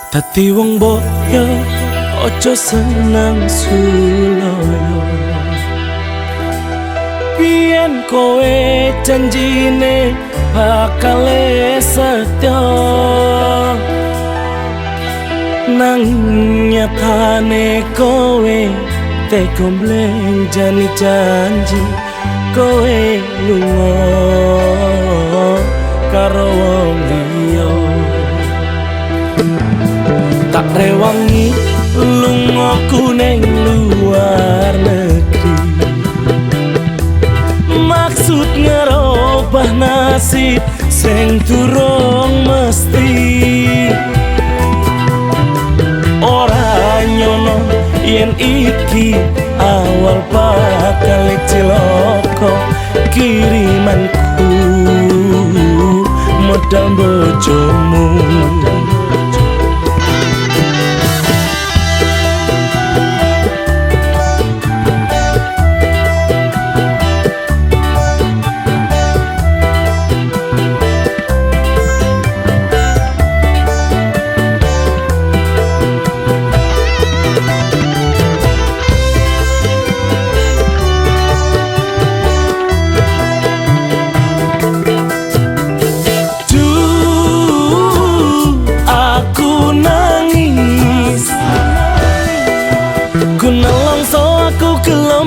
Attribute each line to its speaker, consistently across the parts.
Speaker 1: Dadi wong boyo ojo seneng suloyo. Biyen kowe janjine bakal setya, nang nyatane kowe tega mblenjani janji. Kowe lunga karo wong liya, tak rewangi lungaku ning luar negeri. Maksud ngerubah nasib sing durung mesti. Ora nyono yen iki awal bakal cilaka. Kirimanku modal bojomu.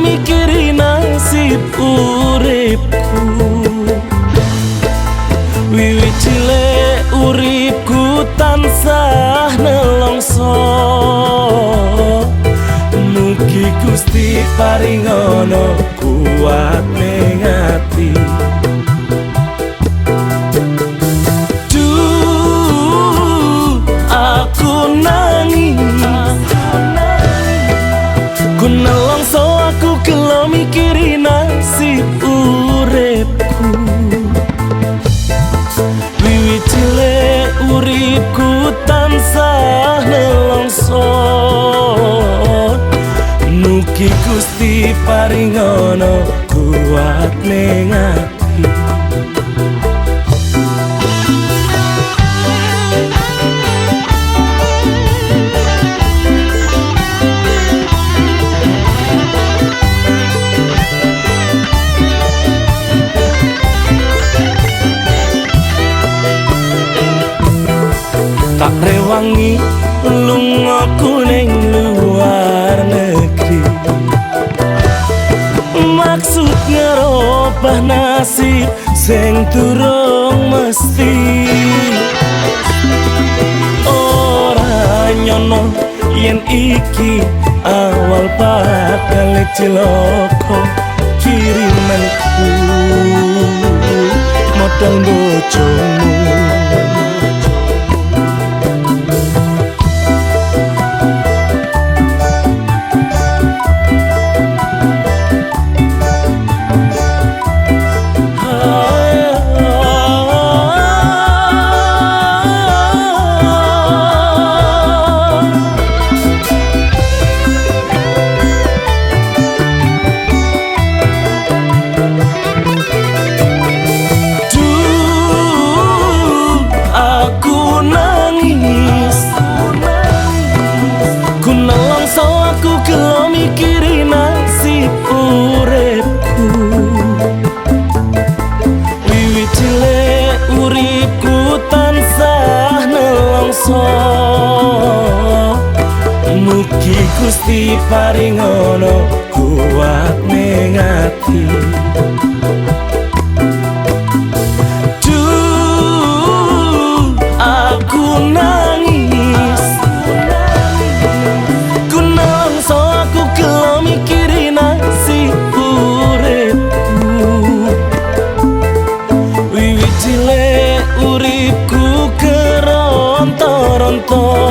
Speaker 1: Mikiri nasib uripku, wiwit cilik uripku tansah nelongso. Mugi Gusti paringono kuat ning ati. Aku nangis, ku nelongso. Aku gelo mikiri nasib uripku, wiwit cilik uripku tansah nelongso. Mugi Gusti paringono kuat ning ati. Tak rewangi lungaku ning luar negeri. Maksud ngerubah nasib sing durung mesti. Ora nyono yen iki awal bakal cilaka. Kirimanku modal bojomu. Mugi Gusti paringono kuat ning ati. Aku nangis, ku nangso. Aku gelo mikiri nasib uripku, wiwit cilik uripku keronto-ronto.